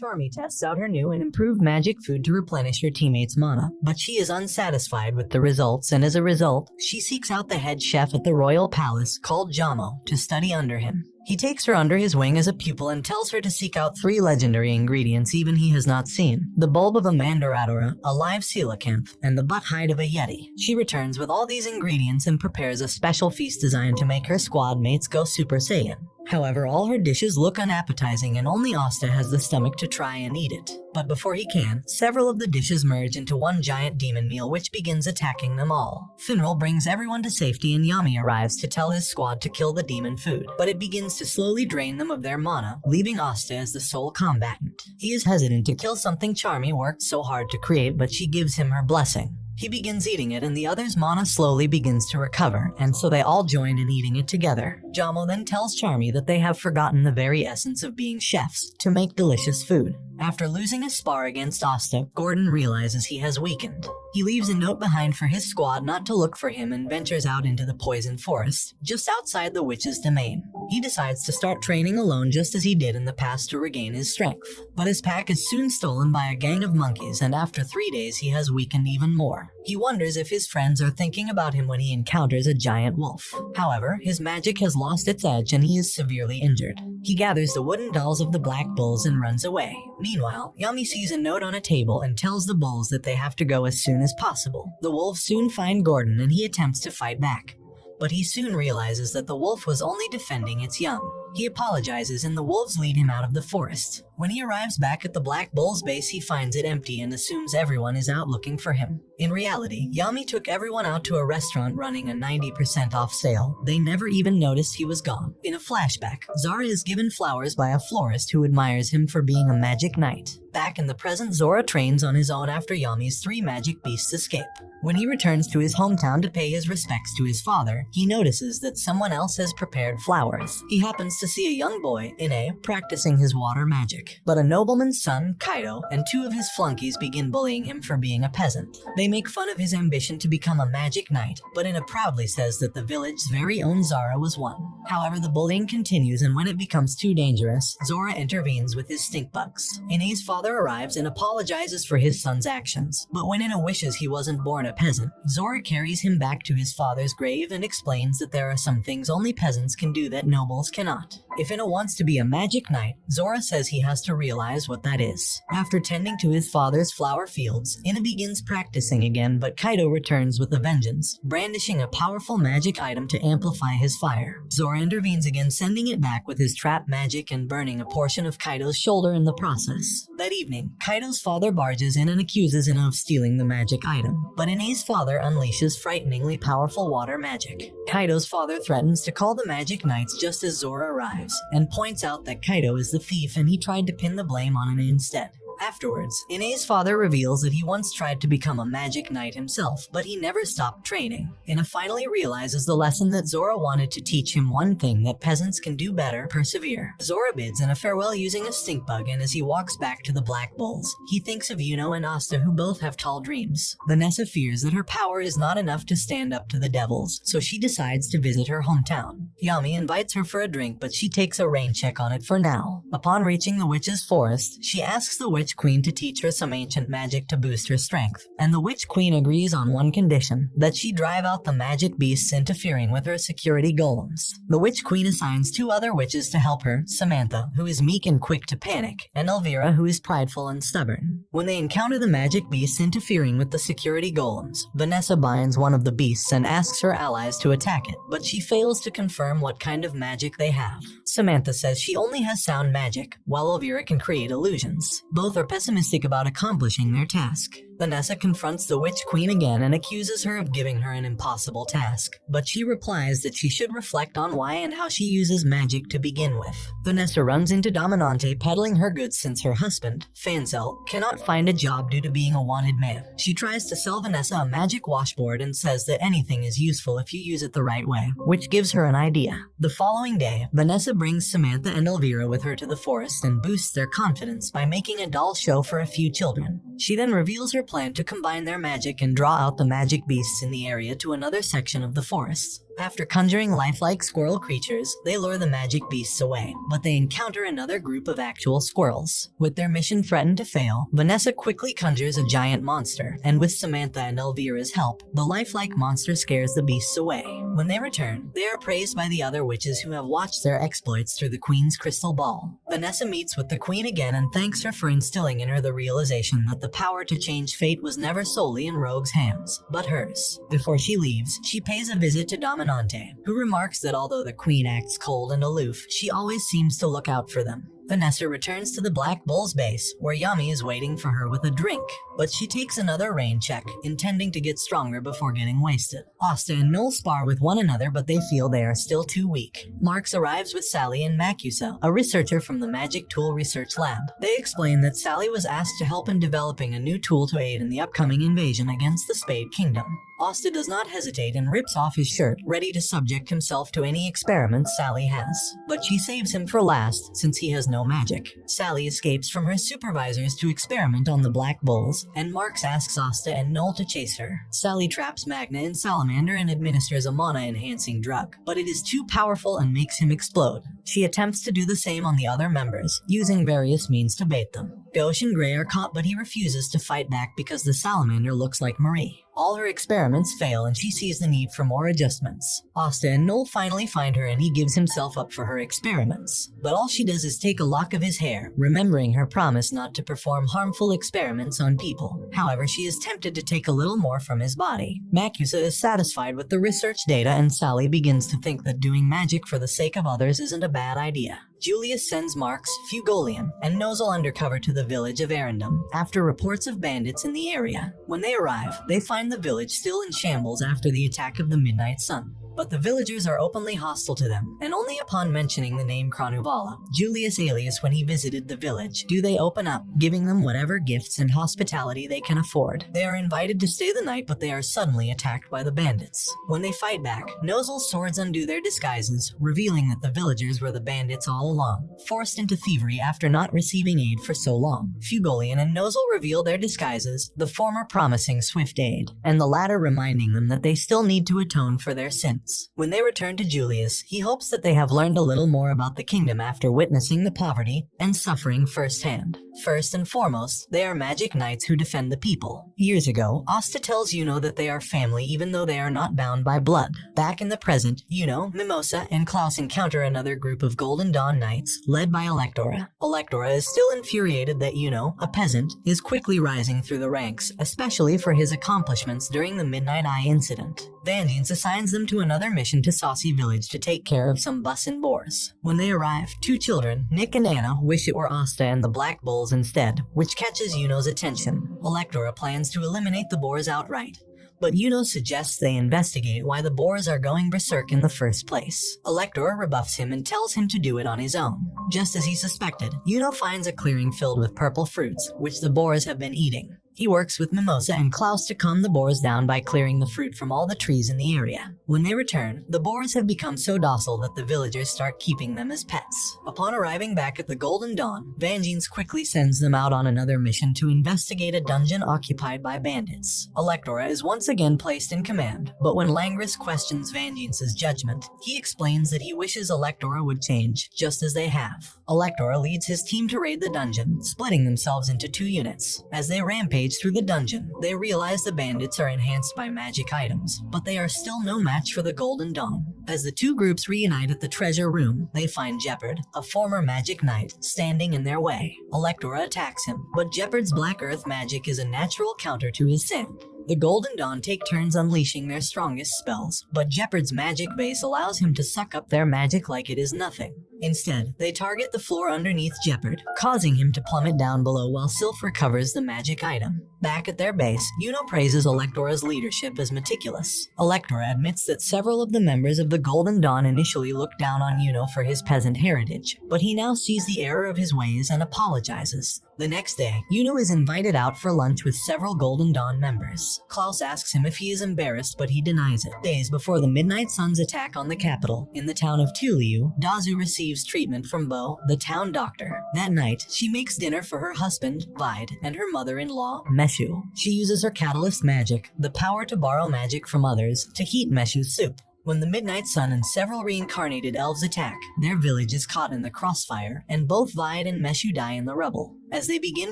Charmy tests out her new and improved magic food to replenish her teammates' mana, but she is unsatisfied with the results, and as a result, she seeks out the head chef at the royal palace, called Jamo, to study under him. He takes her under his wing as a pupil and tells her to seek out 3 legendary ingredients even he has not seen: the bulb of a mandaradora, a live coelacanth, and the butt hide of a yeti. She returns with all these ingredients and prepares a special feast designed to make her squad mates go Super Saiyan. However, all her dishes look unappetizing and only Asta has the stomach to try and eat it. But before he can, several of the dishes merge into one giant demon meal which begins attacking them all. Finral brings everyone to safety and Yami arrives to tell his squad to kill the demon food, but it begins to slowly drain them of their mana, leaving Asta as the sole combatant. He is hesitant to kill something Charmy worked so hard to create, but she gives him her blessing. He begins eating it and the others' mana slowly begins to recover, and so they all join in eating it together. Jamo then tells Charmy that they have forgotten the very essence of being chefs, to make delicious food. After losing a spar against Asta, Gordon realizes he has weakened. He leaves a note behind for his squad not to look for him and ventures out into the poison forest, just outside the witch's domain. He decides to start training alone just as he did in the past to regain his strength. But his pack is soon stolen by a gang of monkeys, and after 3 days he has weakened even more. He wonders if his friends are thinking about him when he encounters a giant wolf. However, his magic has lost its edge and he is severely injured. He gathers the wooden dolls of the black bulls and runs away. Meanwhile, Yami sees a note on a table and tells the bulls that they have to go as soon as possible. The wolves soon find Gordon and he attempts to fight back. But he soon realizes that the wolf was only defending its young. He apologizes and the wolves lead him out of the forest. When he arrives back at the Black Bull's base, he finds it empty and assumes everyone is out looking for him. In reality, Yami took everyone out to a restaurant running a 90% off sale. They never even noticed he was gone. In a flashback, Zora is given flowers by a florist who admires him for being a magic knight. Back in the present, Zora trains on his own after Yami's 3 magic beasts escape. When he returns to his hometown to pay his respects to his father, he notices that someone else has prepared flowers. He happens to see a young boy, Ine, practicing his water magic. But a nobleman's son, Kaido, and 2 of his flunkies begin bullying him for being a peasant. They make fun of his ambition to become a magic knight, but Ine proudly says that the village's very own Zara was one. However, the bullying continues, and when it becomes too dangerous, Zora intervenes with his stink bugs. Ine's father arrives and apologizes for his son's actions, but when Ine wishes he wasn't born a peasant, Zora carries him back to his father's grave and explains that there are some things only peasants can do that nobles cannot. If Ine wants to be a magic knight, Zora says he has to realize what that is. After tending to his father's flower fields, Ine begins practicing again, but Kaido returns with a vengeance, brandishing a powerful magic item to amplify his fire. Zora intervenes again, sending it back with his trap magic and burning a portion of Kaido's shoulder in the process. That evening, Kaido's father barges in and accuses Ine of stealing the magic item, but Ine's father unleashes frighteningly powerful water magic. Kaido's father threatens to call the magic knights just as Zora arrives, and points out that Kaido is the thief and he tried to pin the blame on Ine instead. Afterwards, Ine's father reveals that he once tried to become a magic knight himself, but he never stopped training. Ine finally realizes the lesson that Zora wanted to teach him: one thing that peasants can do better: persevere. Zora bids Ine farewell using a stink bug, and as he walks back to the Black Bulls, he thinks of Yuno and Asta, who both have tall dreams. Vanessa fears that her power is not enough to stand up to the devils, so she decides to visit her hometown. Yami invites her for a drink, but she takes a rain check on it for now. Upon reaching the witch's forest, she asks the witch queen to teach her some ancient magic to boost her strength, and the witch queen agrees on one condition: that she drive out the magic beasts interfering with her security golems. The witch queen assigns 2 other witches to help her: Samantha, who is meek and quick to panic, and Elvira, who is prideful and stubborn. When they encounter the magic beasts interfering with the security golems, Vanessa binds one of the beasts and asks her allies to attack it, but she fails to confirm what kind of magic they have. Samantha says she only has sound magic, while Elvira can create illusions. Both are pessimistic about accomplishing their task. Vanessa confronts the Witch Queen again and accuses her of giving her an impossible task, but she replies that she should reflect on why and how she uses magic to begin with. Vanessa runs into Dominante peddling her goods since her husband, Fansel, cannot find a job due to being a wanted man. She tries to sell Vanessa a magic washboard and says that anything is useful if you use it the right way, which gives her an idea. The following day, Vanessa brings Samantha and Elvira with her to the forest and boosts their confidence by making a doll show for a few children. She then reveals her plan to combine their magic and draw out the magic beasts in the area to another section of the forest. After conjuring lifelike squirrel creatures, they lure the magic beasts away, but they encounter another group of actual squirrels. With their mission threatened to fail, Vanessa quickly conjures a giant monster, and with Samantha and Elvira's help, the lifelike monster scares the beasts away. When they return, they are praised by the other witches who have watched their exploits through the Queen's crystal ball. Vanessa meets with the Queen again and thanks her for instilling in her the realization that the power to change fate was never solely in Rogue's hands, but hers. Before she leaves, she pays a visit to Dominante, who remarks that although the Queen acts cold and aloof, she always seems to look out for them. Vanessa returns to the Black Bull's base, where Yami is waiting for her with a drink, but she takes another rain check, intending to get stronger before getting wasted. Asta and Noel spar with one another, but they feel they are still too weak. Marks arrives with Sally and Macusa, a researcher from the Magic Tool Research Lab. They explain that Sally was asked to help in developing a new tool to aid in the upcoming invasion against the Spade Kingdom. Asta does not hesitate and rips off his shirt, ready to subject himself to any experiments Sally has. But she saves him for last, since he has no magic. Sally escapes from her supervisors to experiment on the Black Bulls, and Marks asks Asta and Noel to chase her. Sally traps Magna in Salamander and administers a mana-enhancing drug, but it is too powerful and makes him explode. She attempts to do the same on the other members, using various means to bait them. Gauche and Gray are caught, but he refuses to fight back because the Salamander looks like Marie. All her experiments fail and she sees the need for more adjustments. Asta and Noel finally find her and he gives himself up for her experiments. But all she does is take a lock of his hair, remembering her promise not to perform harmful experiments on people. However, she is tempted to take a little more from his body. Macusa is satisfied with the research data and Sally begins to think that doing magic for the sake of others isn't a bad idea. Julius sends Marks, Fugolian, and Nozel undercover to the village of Arendum after reports of bandits in the area. When they arrive, they find the village still in shambles after the attack of the Midnight Sun. But the villagers are openly hostile to them, and only upon mentioning the name Kranuvala, Julius alias when he visited the village, do they open up, giving them whatever gifts and hospitality they can afford. They are invited to stay the night, but they are suddenly attacked by the bandits. When they fight back, Nozel's swords undo their disguises, revealing that the villagers were the bandits all along, forced into thievery after not receiving aid for so long. Fugolian and Nozel reveal their disguises, the former promising swift aid, and the latter reminding them that they still need to atone for their sins. When they return to Julius, he hopes that they have learned a little more about the kingdom after witnessing the poverty and suffering firsthand. First and foremost, they are magic knights who defend the people. Years ago, Asta tells Yuno that they are family even though they are not bound by blood. Back in the present, Yuno, Mimosa, and Klaus encounter another group of Golden Dawn knights, led by Electora. Electora is still infuriated that Yuno, a peasant, is quickly rising through the ranks, especially for his accomplishments during the Midnight Eye incident. Vangeance assigns them to another mission to Saucy Village to take care of some bus and boars. When they arrive, two children, Nick and Anna, wish it were Asta and the Black Bulls instead, which catches Yuno's attention. Electora plans to eliminate the boars outright, but Yuno suggests they investigate why the boars are going berserk in the first place. Electora rebuffs him and tells him to do it on his own. Just as he suspected, Yuno finds a clearing filled with purple fruits, which the boars have been eating. He works with Mimosa and Klaus to calm the boars down by clearing the fruit from all the trees in the area. When they return, the boars have become so docile that the villagers start keeping them as pets. Upon arriving back at the Golden Dawn, Vangeance quickly sends them out on another mission to investigate a dungeon occupied by bandits. Electora is once again placed in command, but when Langris questions Vangeance's judgment, he explains that he wishes Electora would change, just as they have. Electora leads his team to raid the dungeon, splitting themselves into two units. As they rampage through the dungeon, they realize the bandits are enhanced by magic items, but they are still no match for the Golden Dawn. As the two groups reunite at the treasure room, they find Jeopard, a former magic knight, standing in their way. Electora attacks him, but Jeopard's Black Earth magic is a natural counter to his sand. The Golden Dawn take turns unleashing their strongest spells, but Jeopard's magic base allows him to suck up their magic like it is nothing. Instead, they target the floor underneath Jeopard, causing him to plummet down below while Sylph recovers the magic item. Back at their base, Yuno praises Electora's leadership as meticulous. Electora admits that several of the members of the Golden Dawn initially looked down on Yuno for his peasant heritage, but he now sees the error of his ways and apologizes. The next day, Yuno is invited out for lunch with several Golden Dawn members. Klaus asks him if he is embarrassed, but he denies it. Days before the Midnight Sun's attack on the capital, in the town of Tuliu, Dazu receives treatment from Bo, the town doctor. That night, she makes dinner for her husband, Vide, and her mother-in-law, Meshu. She uses her catalyst magic, the power to borrow magic from others, to heat Meshu's soup. When the Midnight Sun and several reincarnated elves attack, their village is caught in the crossfire, and both Viad and Meshu die in the rubble. As they begin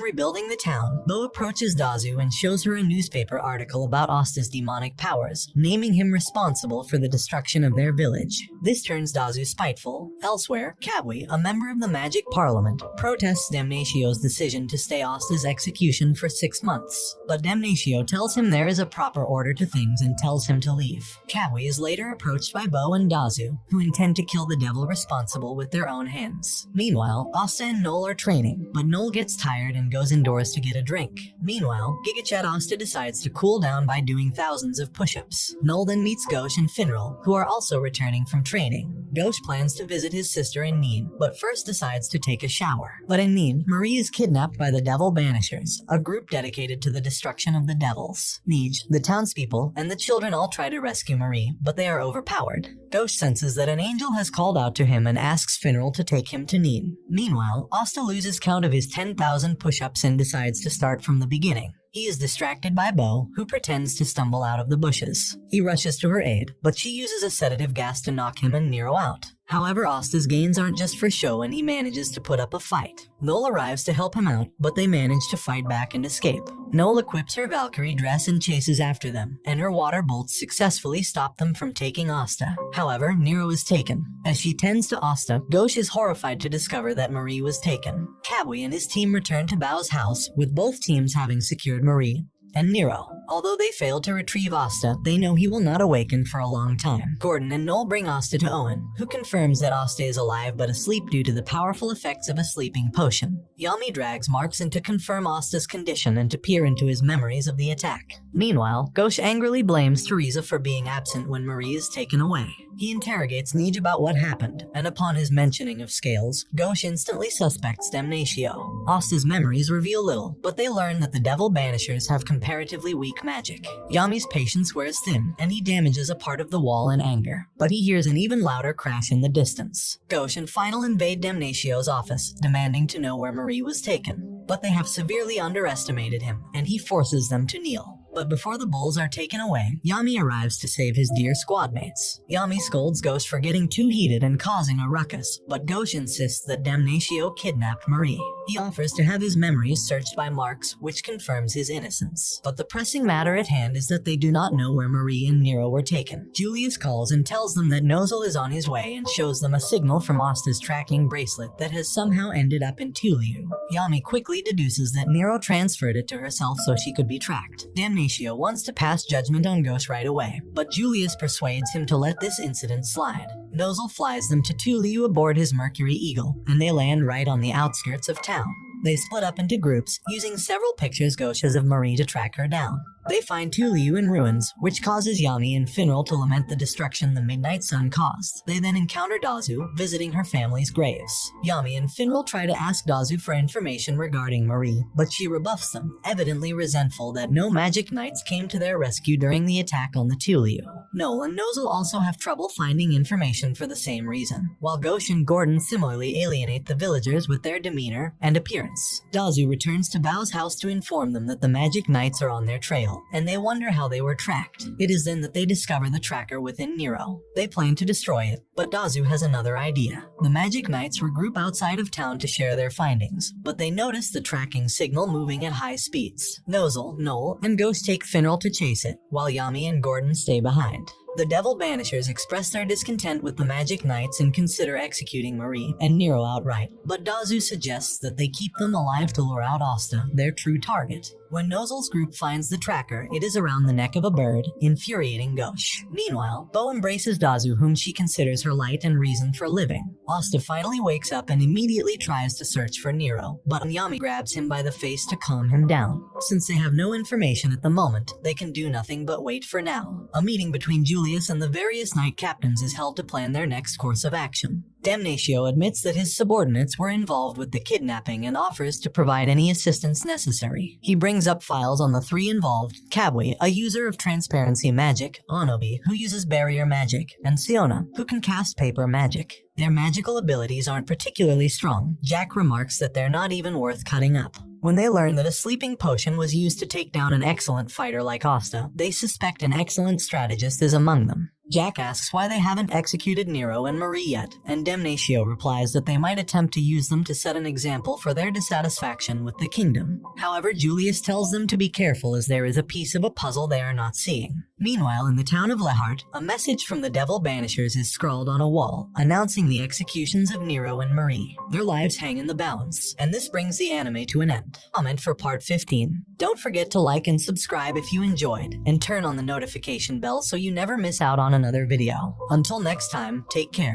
rebuilding the town, Bo approaches Dazu and shows her a newspaper article about Asta's demonic powers, naming him responsible for the destruction of their village. This turns Dazu spiteful. Elsewhere, Kabwe, a member of the Magic Parliament, protests Damnatio's decision to stay Asta's execution for 6 months. But Damnatio tells him there is a proper order to things and tells him to leave. Kabwe is later approached by Bo and Dazu, who intend to kill the devil responsible with their own hands. Meanwhile, Asta and Noel are training, but Noel gets tired and goes indoors to get a drink. Meanwhile, Gigachat Asta decides to cool down by doing thousands of push-ups. Noel then meets Gauche and Finral, who are also returning from training. Gauche plans to visit his sister in Neen, but first decides to take a shower. But in Neen, Marie is kidnapped by the Devil Banishers, a group dedicated to the destruction of the devils. Nij, the townspeople, and the children all try to rescue Marie, but they are overpowered. Gauche senses that an angel has called out to him and asks Finral to take him to Neen. Meanwhile, Asta loses count of his 10,000 push-ups and decides to start from the beginning. He is distracted by Bo, who pretends to stumble out of the bushes. He rushes to her aid, but she uses a sedative gas to knock him and Nero out. However, Asta's gains aren't just for show and he manages to put up a fight. Noel arrives to help him out, but they manage to fight back and escape. Noel equips her Valkyrie dress and chases after them, and her water bolts successfully stop them from taking Asta. However, Nero is taken. As she tends to Asta, Gauche is horrified to discover that Marie was taken. Kabwe and his team return to Bao's house, with both teams having secured Marie and Nero. Although they failed to retrieve Asta, they know he will not awaken for a long time. Gordon and Noel bring Asta to Owen, who confirms that Asta is alive but asleep due to the powerful effects of a sleeping potion. Yami drags Marks in to confirm Asta's condition and to peer into his memories of the attack. Meanwhile, Gauche angrily blames Teresa for being absent when Marie is taken away. He interrogates Nij about what happened, and upon his mentioning of scales, Gauche instantly suspects Damnatio. Asta's memories reveal little, but they learn that the Devil Banishers have comparatively weak magic. Yami's patience wears thin, and he damages a part of the wall in anger, but he hears an even louder crash in the distance. Gauche and Final invade Damnatio's office, demanding to know where Marie was taken. But they have severely underestimated him, and he forces them to kneel. But before the bulls are taken away, Yami arrives to save his dear squadmates. Yami scolds Gauche for getting too heated and causing a ruckus, but Gauche insists that Damnatio kidnapped Marie. He offers to have his memories searched by Marks, which confirms his innocence. But the pressing matter at hand is that they do not know where Marie and Nero were taken. Julius calls and tells them that Nozel is on his way and shows them a signal from Asta's tracking bracelet that has somehow ended up in Tuliu. Yami quickly deduces that Nero transferred it to herself so she could be tracked. Damnatio wants to pass judgment on Gauche right away, but Julius persuades him to let this incident slide. Nozel flies them to Tuliu aboard his Mercury Eagle, and they land right on the outskirts of town. They split up into groups, using several pictures Gauche has of Marie to track her down. They find Tuliu in ruins, which causes Yami and Finral to lament the destruction the Midnight Sun caused. They then encounter Dazu, visiting her family's graves. Yami and Finral try to ask Dazu for information regarding Marie, but she rebuffs them, evidently resentful that no magic knights came to their rescue during the attack on the Tuliu. Noel and Nozel also have trouble finding information for the same reason, while Gauche and Gordon similarly alienate the villagers with their demeanor and appearance. Dazu returns to Bao's house to inform them that the magic knights are on their trail, and they wonder how they were tracked. It is then that they discover the tracker within Nero. They plan to destroy it, but Dazu has another idea. The magic knights regroup outside of town to share their findings, but they notice the tracking signal moving at high speeds. Nozel, Noel, and Ghost take Finral to chase it, while Yami and Gordon stay behind. The Devil Banishers express their discontent with the Magic Knights and consider executing Marie and Nero outright, but Dazu suggests that they keep them alive to lure out Asta, their true target. When Nozel's group finds the tracker, it is around the neck of a bird, infuriating Gauche. Meanwhile, Bo embraces Dazu, whom she considers her light and reason for living. Asta finally wakes up and immediately tries to search for Nero, but Yami grabs him by the face to calm him down. Since they have no information at the moment, they can do nothing but wait for now. A meeting between Julius and the various knight captains is held to plan their next course of action. Damnatio admits that his subordinates were involved with the kidnapping and offers to provide any assistance necessary. He brings up files on the three involved: Kabwe, a user of transparency magic, Onobi, who uses barrier magic, and Siona, who can cast paper magic. Their magical abilities aren't particularly strong. Jack remarks that they're not even worth cutting up. When they learn that a sleeping potion was used to take down an excellent fighter like Asta, they suspect an excellent strategist is among them. Jack asks why they haven't executed Nero and Marie yet, and Damnatio replies that they might attempt to use them to set an example for their dissatisfaction with the kingdom. However, Julius tells them to be careful as there is a piece of a puzzle they are not seeing. Meanwhile, in the town of Lehart, a message from the Devil Banishers is scrawled on a wall, announcing the executions of Nero and Marie. Their lives hang in the balance, and this brings the anime to an end. Comment for part 15. Don't forget to like and subscribe if you enjoyed, and turn on the notification bell so you never miss out on another video. Until next time, take care.